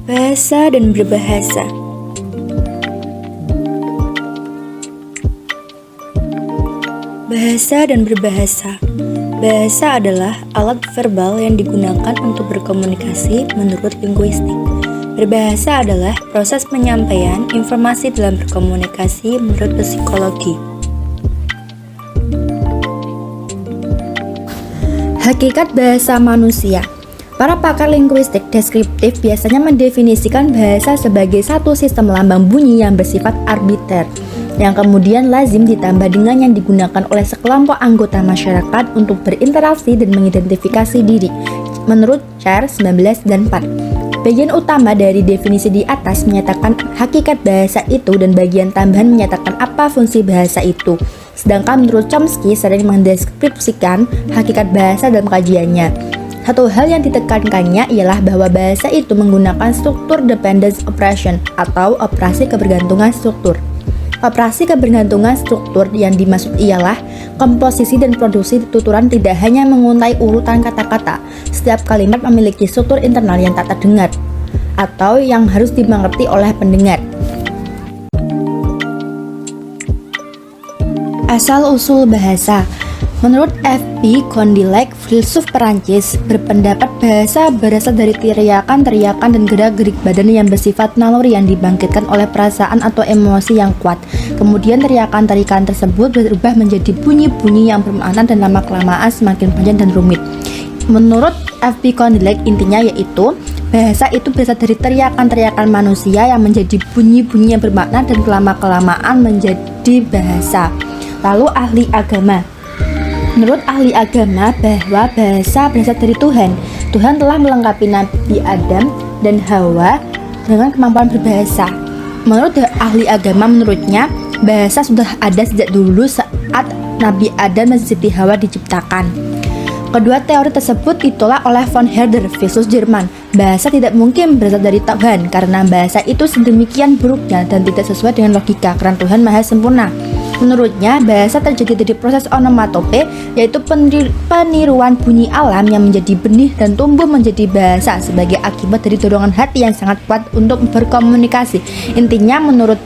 Bahasa dan berbahasa. Bahasa dan berbahasa. Bahasa adalah alat verbal yang digunakan untuk berkomunikasi menurut linguistik. Berbahasa adalah proses penyampaian informasi dalam berkomunikasi menurut psikologi. Hakikat bahasa manusia. Para pakar linguistik deskriptif biasanya mendefinisikan bahasa sebagai satu sistem lambang bunyi yang bersifat arbiter, yang kemudian lazim ditambah dengan yang digunakan oleh sekelompok anggota masyarakat untuk berinteraksi dan mengidentifikasi diri, menurut Char 1994. Bagian utama dari definisi di atas menyatakan hakikat bahasa itu dan bagian tambahan menyatakan apa fungsi bahasa itu. Sedangkan menurut Chomsky sering mendeskripsikan hakikat bahasa dalam kajiannya. Satu hal yang ditekankannya ialah bahwa bahasa itu menggunakan struktur dependence operation atau operasi kebergantungan struktur. Operasi kebergantungan struktur yang dimaksud ialah komposisi dan produksi tuturan tidak hanya menguntai urutan kata-kata. Setiap kalimat memiliki struktur internal yang tak terdengar atau yang harus dimengerti oleh pendengar. Asal-usul bahasa. Menurut F.P. Condillac, filsuf Perancis, berpendapat bahasa berasal dari teriakan-teriakan dan gerak-gerik badan yang bersifat naluri yang dibangkitkan oleh perasaan atau emosi yang kuat. Kemudian teriakan-teriakan tersebut berubah menjadi bunyi-bunyi yang bermakna dan lama-kelamaan semakin panjang dan rumit. Menurut F.P. Condillac, intinya yaitu bahasa itu berasal dari teriakan-teriakan manusia yang menjadi bunyi-bunyi yang bermakna dan lama-kelamaan menjadi bahasa. Lalu ahli agama. Menurut ahli agama bahwa bahasa berasal dari Tuhan. Tuhan telah melengkapi Nabi Adam dan Hawa dengan kemampuan berbahasa. Menurut ahli agama, menurutnya bahasa sudah ada sejak dulu saat Nabi Adam dan Siti Hawa diciptakan. Kedua teori tersebut ditolak oleh von Herder, filsuf Jerman. Bahasa tidak mungkin berasal dari Tuhan karena bahasa itu sedemikian buruknya dan tidak sesuai dengan logika karena Tuhan Maha Sempurna. Menurutnya, bahasa terjadi dari proses onomatope, yaitu peniruan bunyi alam yang menjadi benih dan tumbuh menjadi bahasa sebagai akibat dari dorongan hati yang sangat kuat untuk berkomunikasi. Intinya, menurut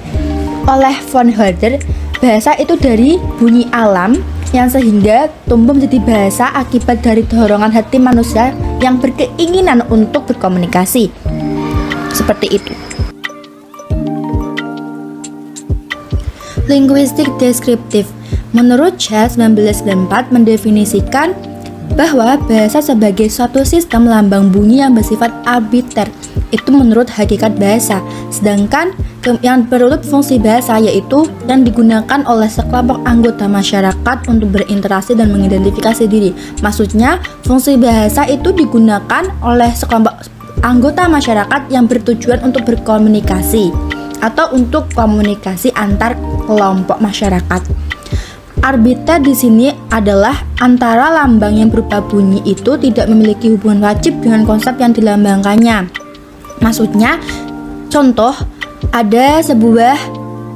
oleh von Herder, bahasa itu dari bunyi alam yang sehingga tumbuh menjadi bahasa akibat dari dorongan hati manusia yang berkeinginan untuk berkomunikasi. Seperti itu. Linguistik deskriptif. Menurut Char 1994 mendefinisikan bahwa bahasa sebagai suatu sistem lambang bunyi yang bersifat arbiter. Itu menurut hakikat bahasa. Sedangkan yang berurut fungsi bahasa yaitu yang digunakan oleh sekelompok anggota masyarakat untuk berinteraksi dan mengidentifikasi diri. Maksudnya, fungsi bahasa itu digunakan oleh sekelompok anggota masyarakat yang bertujuan untuk berkomunikasi atau untuk komunikasi antar kelompok masyarakat. Arbiter di sini adalah antara lambang yang berupa bunyi itu tidak memiliki hubungan wajib dengan konsep yang dilambangkannya. Maksudnya, contoh ada sebuah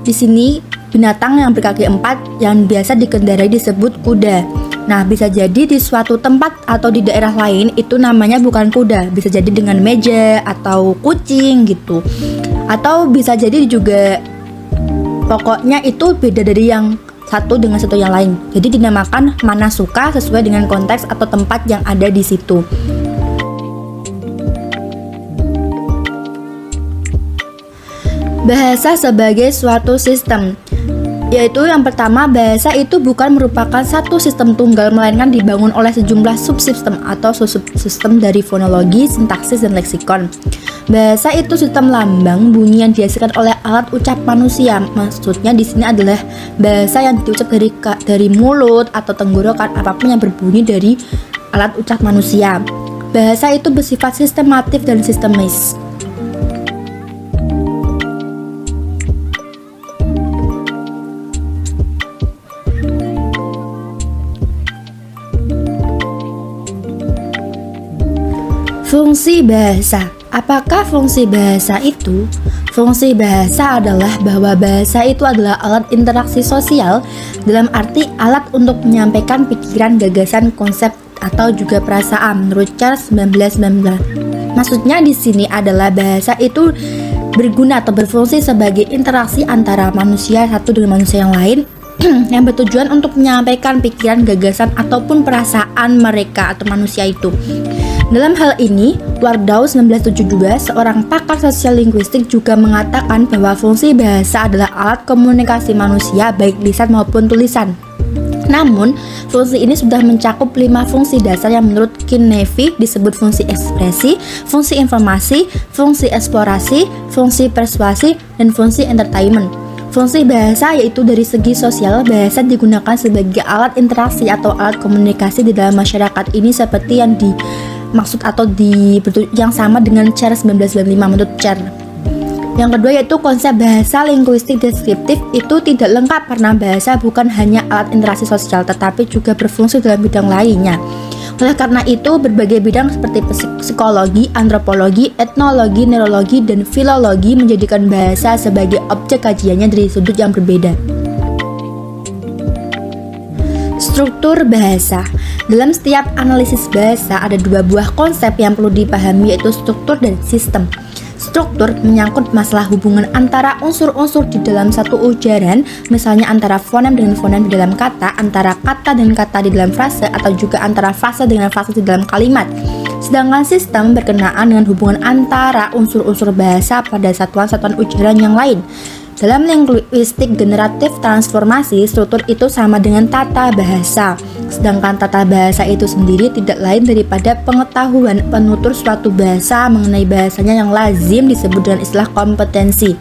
di sini binatang yang berkaki 4 yang biasa dikendarai disebut kuda. Nah, bisa jadi di suatu tempat atau di daerah lain itu namanya bukan kuda, bisa jadi dengan meja atau kucing gitu. Atau bisa jadi juga pokoknya itu beda dari yang satu dengan satu yang lain. Jadi dinamakan mana suka sesuai dengan konteks atau tempat yang ada di situ. Bahasa sebagai suatu sistem. Yaitu yang pertama, bahasa itu bukan merupakan satu sistem tunggal, melainkan dibangun oleh sejumlah subsistem atau subsistem dari fonologi, sintaksis, dan leksikon. Bahasa itu sistem lambang bunyi yang dihasilkan oleh alat ucap manusia. Maksudnya di sini adalah bahasa yang diucap dari mulut atau tenggorokan, apapun yang berbunyi dari alat ucap manusia. Bahasa itu bersifat sistematif dan sistemis. Fungsi bahasa. Apakah fungsi bahasa itu? Fungsi bahasa adalah bahwa bahasa itu adalah alat interaksi sosial, dalam arti alat untuk menyampaikan pikiran, gagasan, konsep, atau juga perasaan menurut Charles 1919. Maksudnya di sini adalah bahasa itu berguna atau berfungsi sebagai interaksi antara manusia satu dengan manusia yang lain yang bertujuan untuk menyampaikan pikiran, gagasan, ataupun perasaan mereka atau manusia itu. Dalam hal ini, Wardau 1972, seorang pakar sosial linguistik juga mengatakan bahwa fungsi bahasa adalah alat komunikasi manusia baik lisan maupun tulisan. Namun, fungsi ini sudah mencakup 5 fungsi dasar yang menurut Kinevi disebut fungsi ekspresi, fungsi informasi, fungsi eksplorasi, fungsi persuasi, dan fungsi entertainment. Fungsi bahasa yaitu dari segi sosial, bahasa digunakan sebagai alat interaksi atau alat komunikasi di dalam masyarakat ini seperti yang dimaksud atau yang sama dengan CHAR 1995 menurut CHAR. Yang kedua yaitu konsep bahasa linguistik deskriptif itu tidak lengkap karena bahasa bukan hanya alat interaksi sosial tetapi juga berfungsi dalam bidang lainnya. Oleh karena itu, berbagai bidang seperti psikologi, antropologi, etnologi, neurologi, dan filologi menjadikan bahasa sebagai objek kajiannya dari sudut yang berbeda. Struktur bahasa. Dalam setiap analisis bahasa ada 2 buah konsep yang perlu dipahami yaitu struktur dan sistem. Struktur menyangkut masalah hubungan antara unsur-unsur di dalam satu ujaran, misalnya antara fonem dengan fonem di dalam kata, antara kata dan kata di dalam frase, atau juga antara frase dengan frase di dalam kalimat. Sedangkan sistem berkenaan dengan hubungan antara unsur-unsur bahasa pada satuan-satuan ujaran yang lain. Dalam linguistik generatif transformasi, struktur itu sama dengan tata bahasa. Sedangkan tata bahasa itu sendiri tidak lain daripada pengetahuan penutur suatu bahasa mengenai bahasanya yang lazim disebut dengan istilah kompetensi.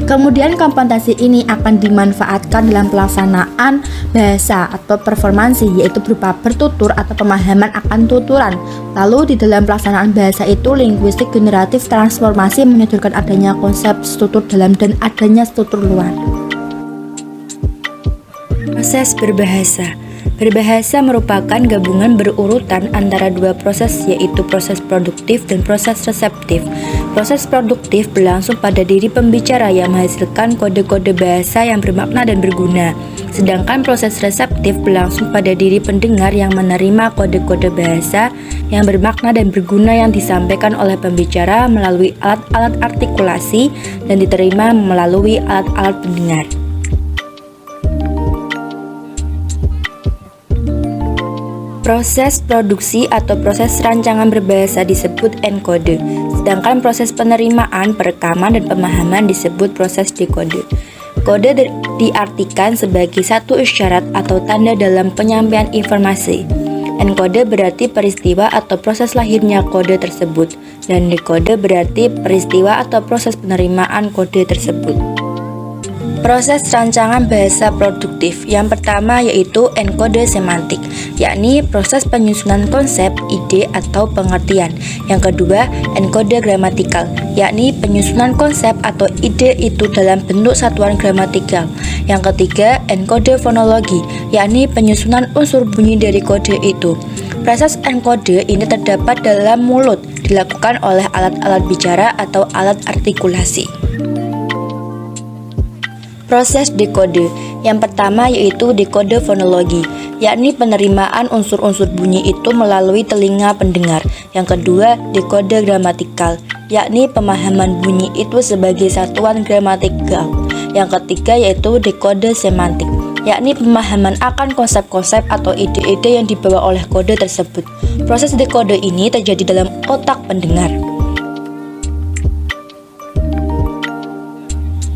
Kemudian kompetensi ini akan dimanfaatkan dalam pelaksanaan bahasa atau performansi, yaitu berupa bertutur atau pemahaman akan tuturan. Lalu di dalam pelaksanaan bahasa itu, linguistik generatif transformasi menyodorkan adanya konsep struktur dalam dan adanya struktur luar. Proses berbahasa. Berbahasa merupakan gabungan berurutan antara 2 proses, yaitu proses produktif dan proses reseptif. Proses produktif berlangsung pada diri pembicara yang menghasilkan kode-kode bahasa yang bermakna dan berguna. Sedangkan proses reseptif berlangsung pada diri pendengar yang menerima kode-kode bahasa yang bermakna dan berguna yang disampaikan oleh pembicara melalui alat-alat artikulasi dan diterima melalui alat-alat pendengar. Proses produksi atau proses rancangan berbahasa disebut enkode, sedangkan proses penerimaan, perekaman, dan pemahaman disebut proses dekode. Kode diartikan sebagai satu isyarat atau tanda dalam penyampaian informasi. Enkode berarti peristiwa atau proses lahirnya kode tersebut, dan dekode berarti peristiwa atau proses penerimaan kode tersebut. Proses rancangan bahasa produktif yang pertama yaitu enkode semantik, yakni proses penyusunan konsep, ide, atau pengertian. Yang kedua, enkode gramatikal, yakni penyusunan konsep atau ide itu dalam bentuk satuan gramatikal. Yang ketiga, enkode fonologi, yakni penyusunan unsur bunyi dari kode itu. Proses enkode ini terdapat dalam mulut, dilakukan oleh alat-alat bicara atau alat artikulasi. Proses dekode. Yang pertama yaitu dekode fonologi, yakni penerimaan unsur-unsur bunyi itu melalui telinga pendengar. Yang kedua, dekode gramatikal, yakni pemahaman bunyi itu sebagai satuan gramatikal. Yang ketiga yaitu dekode semantik, yakni pemahaman akan konsep-konsep atau ide-ide yang dibawa oleh kode tersebut. Proses dekode ini terjadi dalam otak pendengar.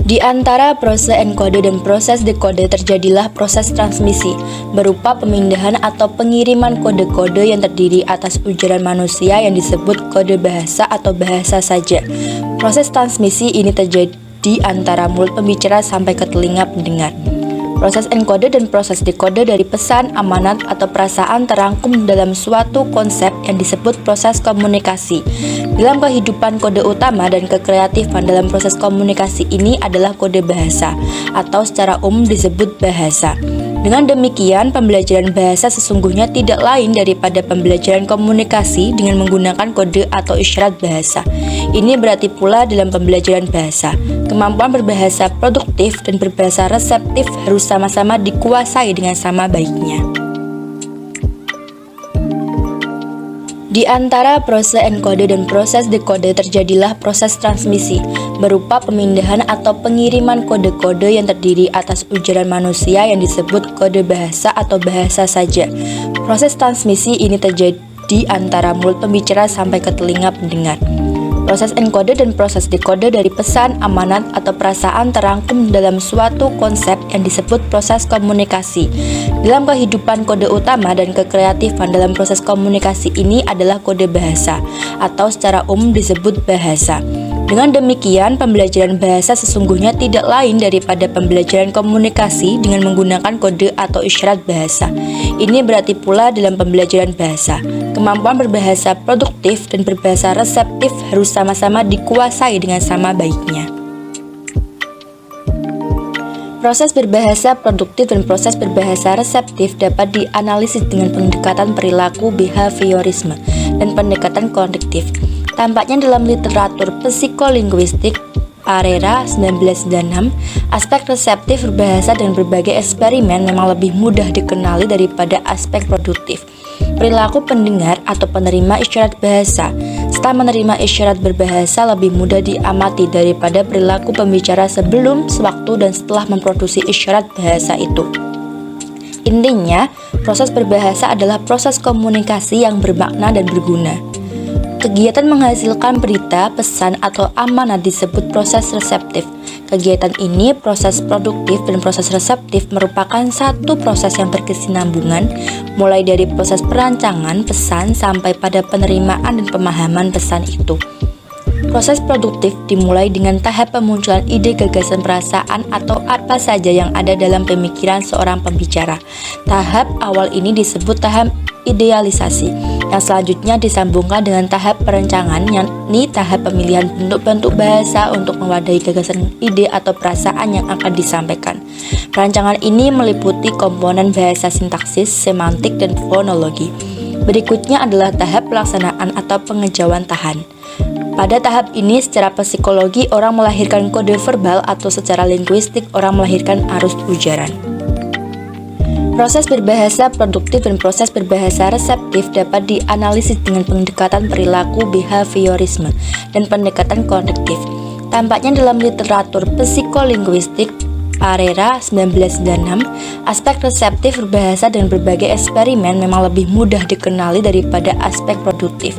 Di antara proses enkode dan proses dekode terjadilah proses transmisi, berupa pemindahan atau pengiriman kode-kode yang terdiri atas ujaran manusia yang disebut kode bahasa atau bahasa saja. Proses transmisi ini terjadi antara mulut pembicara sampai ke telinga pendengar. Proses enkode dan proses dekode dari pesan, amanat, atau perasaan terangkum dalam suatu konsep yang disebut proses komunikasi. Dalam kehidupan, kode utama dan kekreatifan dalam proses komunikasi ini adalah kode bahasa, atau secara umum disebut bahasa. Dengan demikian, pembelajaran bahasa sesungguhnya tidak lain daripada pembelajaran komunikasi dengan menggunakan kode atau isyarat bahasa. Ini berarti pula dalam pembelajaran bahasa, kemampuan berbahasa produktif dan berbahasa reseptif harus sama-sama dikuasai dengan sama baiknya. Di antara proses enkode dan proses dekode terjadilah proses transmisi, berupa pemindahan atau pengiriman kode-kode yang terdiri atas ujaran manusia yang disebut kode bahasa atau bahasa saja. Proses transmisi ini terjadi antara mulut pembicara sampai ke telinga pendengar. Proses enkode dan proses dekode dari pesan, amanat, atau perasaan terangkum dalam suatu konsep yang disebut proses komunikasi. Dalam kehidupan, kode utama dan kekreatifan dalam proses komunikasi ini adalah kode bahasa, atau secara umum disebut bahasa. Dengan demikian, pembelajaran bahasa sesungguhnya tidak lain daripada pembelajaran komunikasi dengan menggunakan kode atau isyarat bahasa. Ini berarti pula dalam pembelajaran bahasa, kemampuan berbahasa produktif dan berbahasa reseptif harus sama-sama dikuasai dengan sama baiknya. Proses berbahasa produktif dan proses berbahasa reseptif dapat dianalisis dengan pendekatan perilaku behaviorisme dan pendekatan kognitif. Tampaknya dalam literatur psikolinguistik Parera 1996, aspek reseptif berbahasa dan berbagai eksperimen memang lebih mudah dikenali daripada aspek produktif. Perilaku pendengar atau penerima isyarat bahasa setelah menerima isyarat berbahasa lebih mudah diamati daripada perilaku pembicara sebelum, sewaktu, dan setelah memproduksi isyarat bahasa itu. Intinya, proses berbahasa adalah proses komunikasi yang bermakna dan berguna. Kegiatan menghasilkan berita, pesan, atau amanat disebut proses reseptif. Kegiatan ini, proses produktif dan proses reseptif merupakan satu proses yang berkesinambungan, mulai dari proses perancangan pesan sampai pada penerimaan dan pemahaman pesan itu. Proses produktif dimulai dengan tahap pemunculan ide, gagasan, perasaan, atau apa saja yang ada dalam pemikiran seorang pembicara. Tahap awal ini disebut tahap idealisasi, yang selanjutnya disambungkan dengan tahap perencanaan, yakni tahap pemilihan bentuk-bentuk bahasa untuk mewadahi gagasan, ide, atau perasaan yang akan disampaikan. Perancangan ini meliputi komponen bahasa sintaksis, semantik, dan fonologi. Berikutnya adalah tahap pelaksanaan atau pengejauhan tahan. Pada tahap ini, secara psikologi orang melahirkan kode verbal atau secara linguistik orang melahirkan arus ujaran. Proses berbahasa produktif dan proses berbahasa reseptif dapat dianalisis dengan pendekatan perilaku behaviorisme dan pendekatan kognitif. Tampaknya dalam literatur psikolinguistik Parera 1996, aspek reseptif berbahasa dan berbagai eksperimen memang lebih mudah dikenali daripada aspek produktif.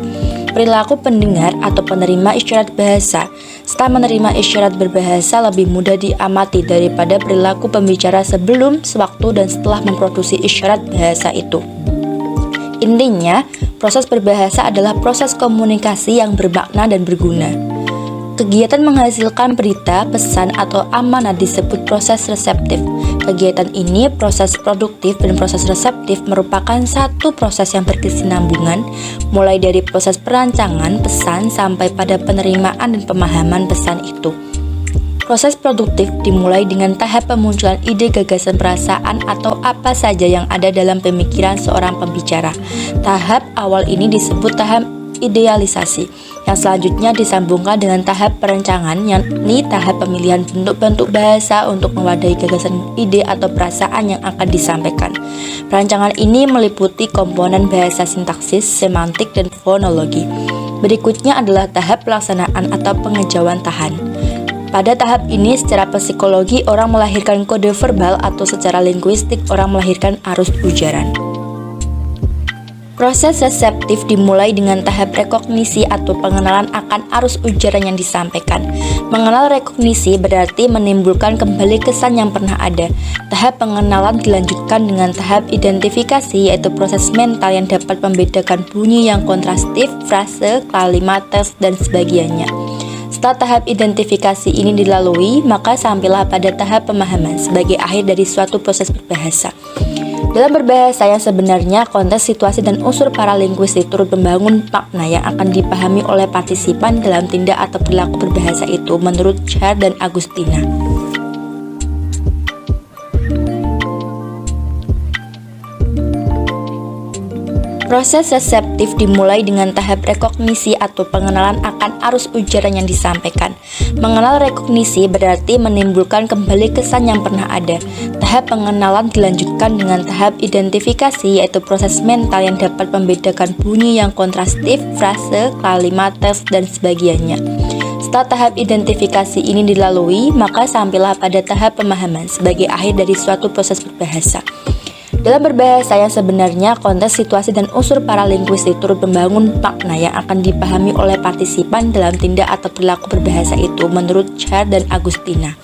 Perilaku pendengar atau penerima isyarat bahasa setelah menerima isyarat berbahasa lebih mudah diamati daripada perilaku pembicara sebelum, sewaktu, dan setelah memproduksi isyarat bahasa itu. Intinya, proses berbahasa adalah proses komunikasi yang bermakna dan berguna. Kegiatan menghasilkan berita, pesan, atau amanat disebut proses reseptif. Kegiatan ini, proses produktif dan proses reseptif merupakan satu proses yang berkesinambungan, mulai dari proses perancangan pesan sampai pada penerimaan dan pemahaman pesan itu. Proses produktif dimulai dengan tahap pemunculan ide, gagasan, perasaan, atau apa saja yang ada dalam pemikiran seorang pembicara. Tahap awal ini disebut tahap idealisasi, yang selanjutnya disambungkan dengan tahap perencanaan, yakni tahap pemilihan bentuk-bentuk bahasa untuk mewadahi gagasan, ide, atau perasaan yang akan disampaikan. Perancangan ini meliputi komponen bahasa sintaksis, semantik, dan fonologi. Berikutnya adalah tahap pelaksanaan atau pengejauhan tahan. Pada tahap ini, secara psikologi orang melahirkan kode verbal atau secara linguistik orang melahirkan arus ujaran. Proses reseptif dimulai dengan tahap rekognisi atau pengenalan akan arus ujaran yang disampaikan. Mengenal rekognisi berarti menimbulkan kembali kesan yang pernah ada. Tahap pengenalan dilanjutkan dengan tahap identifikasi, yaitu proses mental yang dapat membedakan bunyi yang kontrastif, frase, kalimat, teks, dan sebagainya. Setelah tahap identifikasi ini dilalui, maka sampailah pada tahap pemahaman sebagai akhir dari suatu proses berbahasa. Dalam berbahasa yang sebenarnya, konteks, situasi, dan unsur paralinguistik turut membangun makna yang akan dipahami oleh partisipan dalam tindak atau perilaku berbahasa itu, menurut Char dan Agustina. Proses reseptif dimulai dengan tahap rekognisi atau pengenalan akan arus ujaran yang disampaikan. Mengenal rekognisi berarti menimbulkan kembali kesan yang pernah ada. Tahap pengenalan dilanjutkan dengan tahap identifikasi, yaitu proses mental yang dapat membedakan bunyi yang kontrastif, frase, kalimat, teks, dan sebagainya. Setelah tahap identifikasi ini dilalui, maka sampailah pada tahap pemahaman sebagai akhir dari suatu proses berbahasa. Dalam berbahasa yang sebenarnya, konteks, situasi, dan unsur paralinguistik turut membangun makna yang akan dipahami oleh partisipan dalam tindak atau perilaku berbahasa itu, menurut Char dan Agustina.